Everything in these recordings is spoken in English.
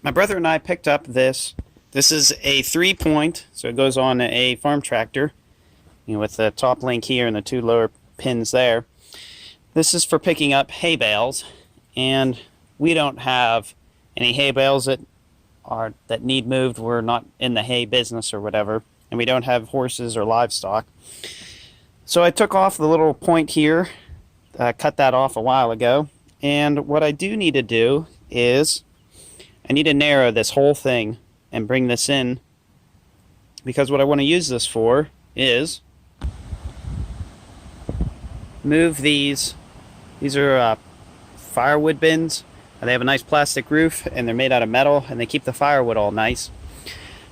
My brother and I picked up this. This is a 3-point, so it goes on a farm tractor, with the top link here and the two lower pins there. This is for picking up hay bales, and we don't have any hay bales that need moved. We're not in the hay business or whatever, and we don't have horses or livestock. So I took off the little point here, cut that off a while ago, and what I do need to do is I need to narrow this whole thing and bring this in, because what I want to use this for is move these. These are firewood bins. They have a nice plastic roof and they're made out of metal and they keep the firewood all nice.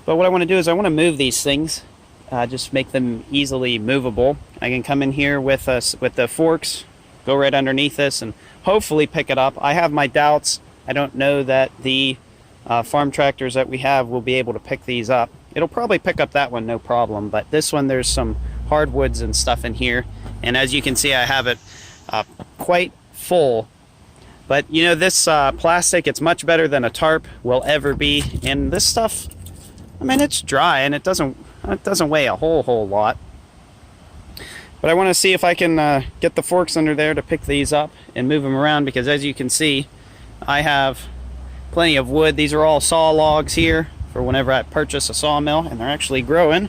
But what I want to do is I want to move these things, just make them easily movable. I can come in here with the forks, go right underneath this, and hopefully pick it up. I have my doubts. I don't know that the farm tractors that we have will be able to pick these up. It'll probably pick up that one, no problem, but this one, there's some hardwoods and stuff in here, and as you can see, I have it quite full. But this plastic, it's much better than a tarp will ever be, and this stuff, I mean, it's dry and it doesn't weigh a whole lot. But I want to see if I can get the forks under there to pick these up and move them around, because as you can see, I have plenty of wood. These are all saw logs here for whenever I purchase a sawmill, and they're actually growing.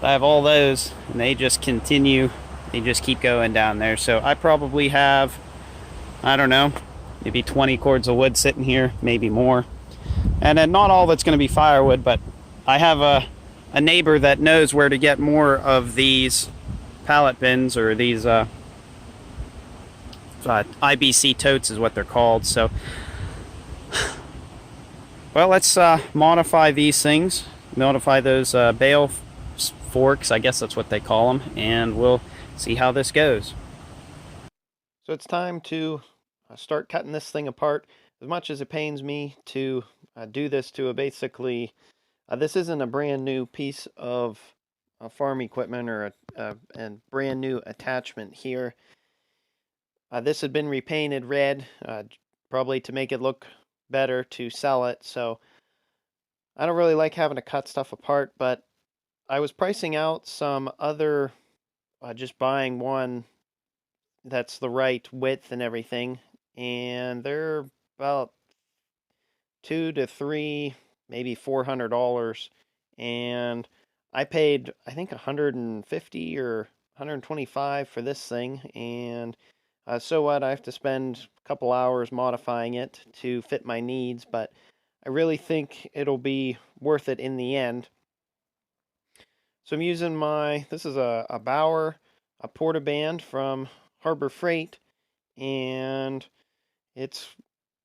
I have all those, and they just continue. They just keep going down there. So I probably have, I don't know, maybe 20 cords of wood sitting here, maybe more. And then not all of it's going to be firewood, but I have a neighbor that knows where to get more of these pallet bins, or these IBC totes is what they're called. So, well, let's modify these things, modify those bale forks, I guess that's what they call them, and we'll see how this goes. So it's time to start cutting this thing apart. As much as it pains me to do this to basically, this isn't a brand new piece of farm equipment or a brand new attachment here. This had been repainted red, probably to make it look better to sell it. So I don't really like having to cut stuff apart, but I was pricing out some other, just buying one that's the right width and everything, and they're about $200 to $300, maybe $400, and I paid, I think, $150 or $125 for this thing, and so what, I have to spend a couple hours modifying it to fit my needs, but I really think it'll be worth it in the end. So I'm using this is a Bauer, a Portaband from Harbor Freight, and it's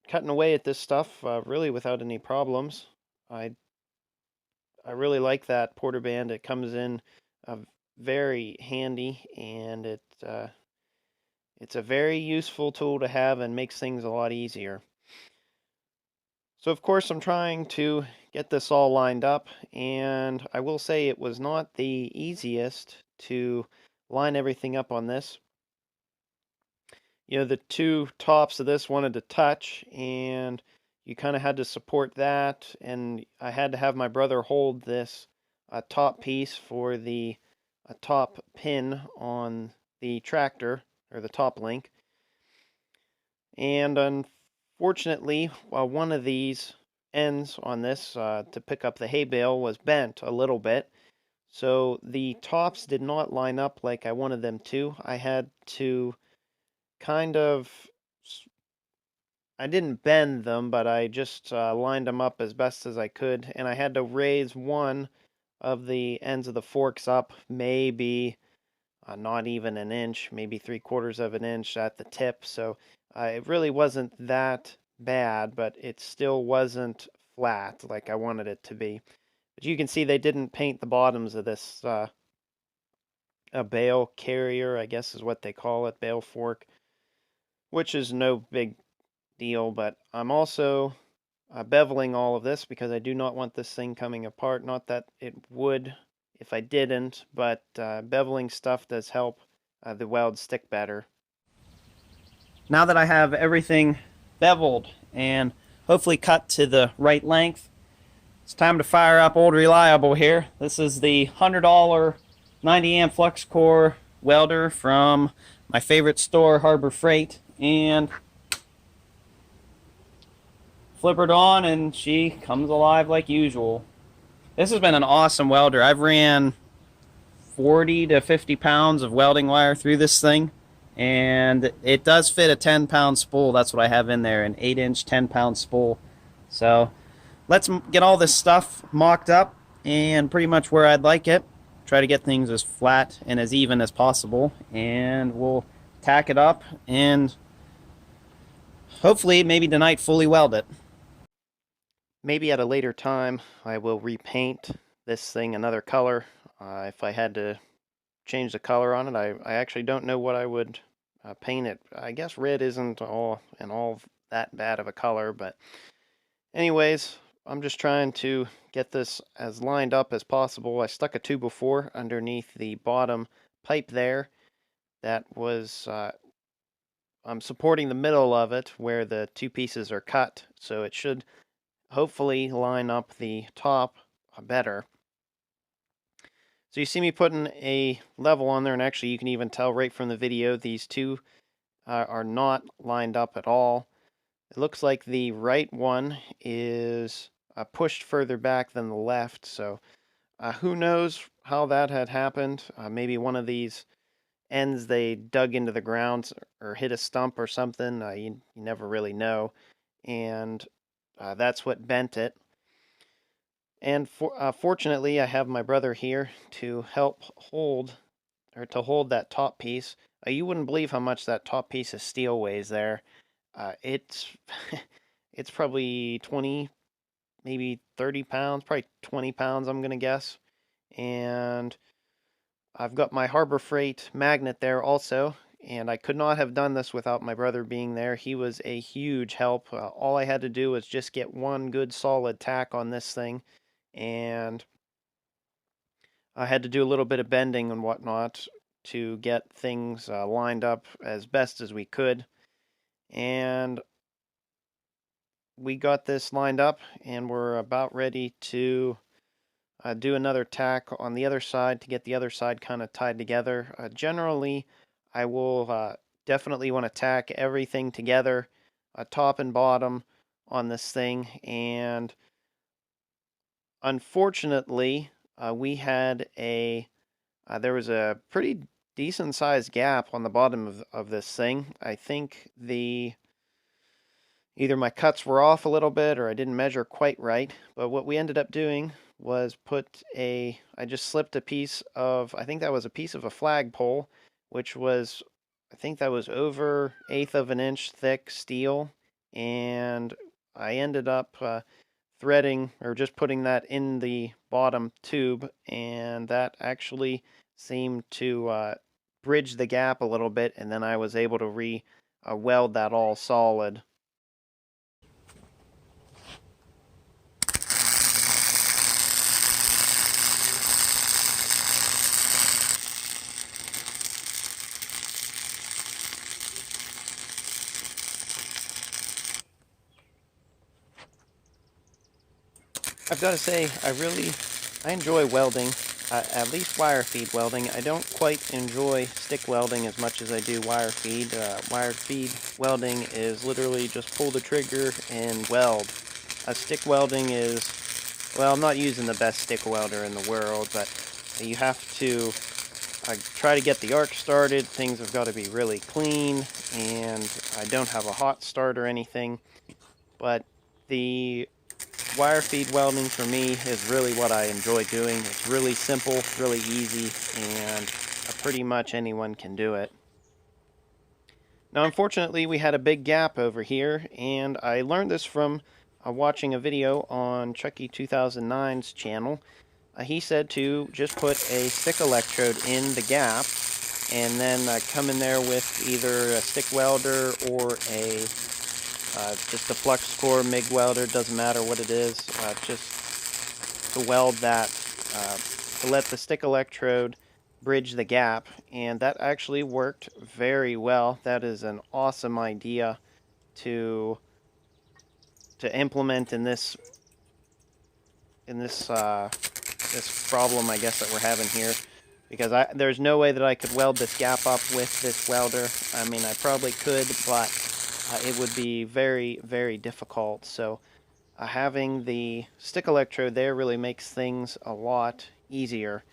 cutting away at this stuff really without any problems. I really like that Portaband. It comes in very handy, and it's a very useful tool to have and makes things a lot easier. So of course I'm trying to get this all lined up, and I will say it was not the easiest to line everything up on this. The two tops of this wanted to touch, and you kind of had to support that, and I had to have my brother hold this top piece for the top pin on the tractor, or the top link. And unfortunately, one of these ends on this to pick up the hay bale was bent a little bit, so the tops did not line up like I wanted them to. I had to I didn't bend them, but I just lined them up as best as I could, and I had to raise one of the ends of the forks up, maybe not even an inch, maybe 3/4 of an inch at the tip. So it really wasn't that bad, but it still wasn't flat like I wanted it to be. But you can see they didn't paint the bottoms of this a bale carrier, I guess is what they call it, bale fork, which is no big deal. But I'm also beveling all of this because I do not want this thing coming apart. Not that it would if I didn't, but beveling stuff does help the welds stick better. Now that I have everything beveled and hopefully cut to the right length. It's time to fire up Old Reliable here. This is the $100 90 amp flux core welder from my favorite store, Harbor Freight, and flip her on and she comes alive like usual. This has been an awesome welder. I've ran 40 to 50 pounds of welding wire through this thing, and it does fit a 10-pound spool. That's what I have in there, an 8-inch 10-pound spool. So let's get all this stuff mocked up and pretty much where I'd like it. Try to get things as flat and as even as possible, and we'll tack it up and hopefully maybe tonight fully weld it. Maybe at a later time I will repaint this thing another color. If I had to change the color on it, I actually don't know what I would paint it. I guess red isn't all that bad of a color, but anyways, I'm just trying to get this as lined up as possible. I stuck a 2x4 underneath the bottom pipe there. That was I'm supporting the middle of it where the two pieces are cut, so it should hopefully line up the top better. So you see me putting a level on there, and actually you can even tell right from the video these two are not lined up at all. It looks like the right one is pushed further back than the left, so who knows how that had happened. Maybe one of these ends they dug into the ground or hit a stump or something. You never really know, and that's what bent it. And fortunately, I have my brother here to help hold that top piece. You wouldn't believe how much that top piece of steel weighs there. It's it's probably 20, maybe 30 pounds, probably 20 pounds, I'm gonna guess. And I've got my Harbor Freight magnet there also, and I could not have done this without my brother being there. He was a huge help. All I had to do was just get one good solid tack on this thing, and I had to do a little bit of bending and whatnot to get things lined up as best as we could. And we got this lined up, and we're about ready to do another tack on the other side to get the other side kind of tied together. Generally, I will definitely want to tack everything together, top and bottom, on this thing. And unfortunately, we had there was a pretty decent sized gap on the bottom of this thing. I think either my cuts were off a little bit or I didn't measure quite right. But what we ended up doing was I just slipped a piece of, I think that was a piece of a flagpole, which was, I think that was over 1/8 of an inch thick steel. And I ended up threading or just putting that in the bottom tube, and that actually seemed to bridge the gap a little bit, and then I was able to weld that all solid. I've got to say, I enjoy welding, at least wire feed welding. I don't quite enjoy stick welding as much as I do wire feed. Wire feed welding is literally just pull the trigger and weld. Stick welding is, well, I'm not using the best stick welder in the world, but you have to try to get the arc started. Things have got to be really clean, and I don't have a hot start or anything, but the wire feed welding for me is really what I enjoy doing. It's really simple, really easy, and pretty much anyone can do it. Now, unfortunately, we had a big gap over here, and I learned this from watching a video on Chucky 2009's channel. He said to just put a stick electrode in the gap, and then come in there with either a stick welder or just a flux core MIG welder, doesn't matter what it is, just to weld that, to let the stick electrode bridge the gap, and that actually worked very well. That is an awesome idea to to implement in this this problem, I guess, that we're having here, because there's no way that I could weld this gap up with this welder. I mean, I probably could, but it would be very, very difficult. So having the stick electrode there really makes things a lot easier.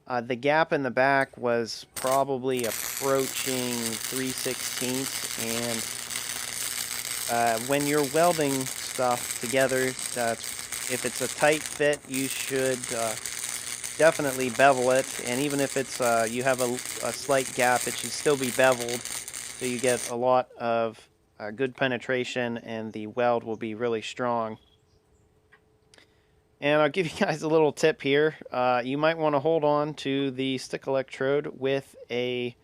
The gap in the back was probably approaching 3/16, and when you're welding stuff together, if it's a tight fit, you should definitely bevel it, and even if it's you have a slight gap, it should still be beveled, so you get a lot of good penetration, and the weld will be really strong. And I'll give you guys a little tip here. You might want to hold on to the stick electrode with a,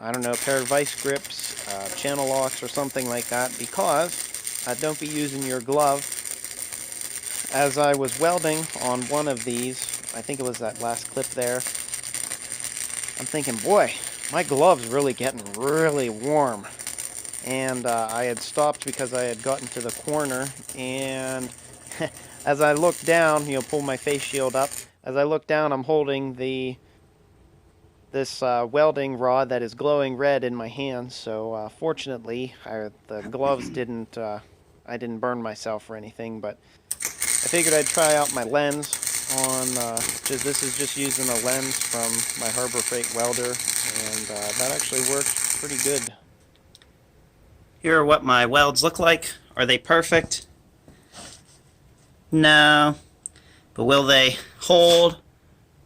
I don't know, pair of vice grips, channel locks, or something like that, because don't be using your glove. As I was welding on one of these, I think it was that last clip there, I'm thinking, boy, my glove's really getting really warm. And I had stopped because I had gotten to the corner, and as I looked down, pull my face shield up. As I look down, I'm holding this welding rod that is glowing red in my hand. So fortunately, the gloves didn't. I didn't burn myself or anything. But I figured I'd try out my lens on. This is just using a lens from my Harbor Freight welder, and that actually works pretty good. Here are what my welds look like. Are they perfect? No. But will they hold?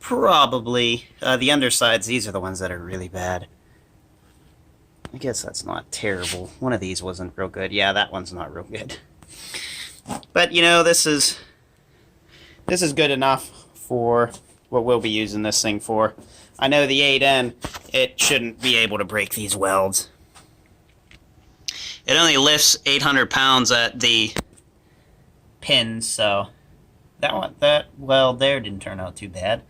Probably. The undersides, these are the ones that are really bad. I guess that's not terrible. One of these wasn't real good. Yeah, that one's not real good. But, this is good enough for what we'll be using this thing for. I know the 8N, it shouldn't be able to break these welds. It only lifts 800 pounds at the pins, so that weld there didn't turn out too bad.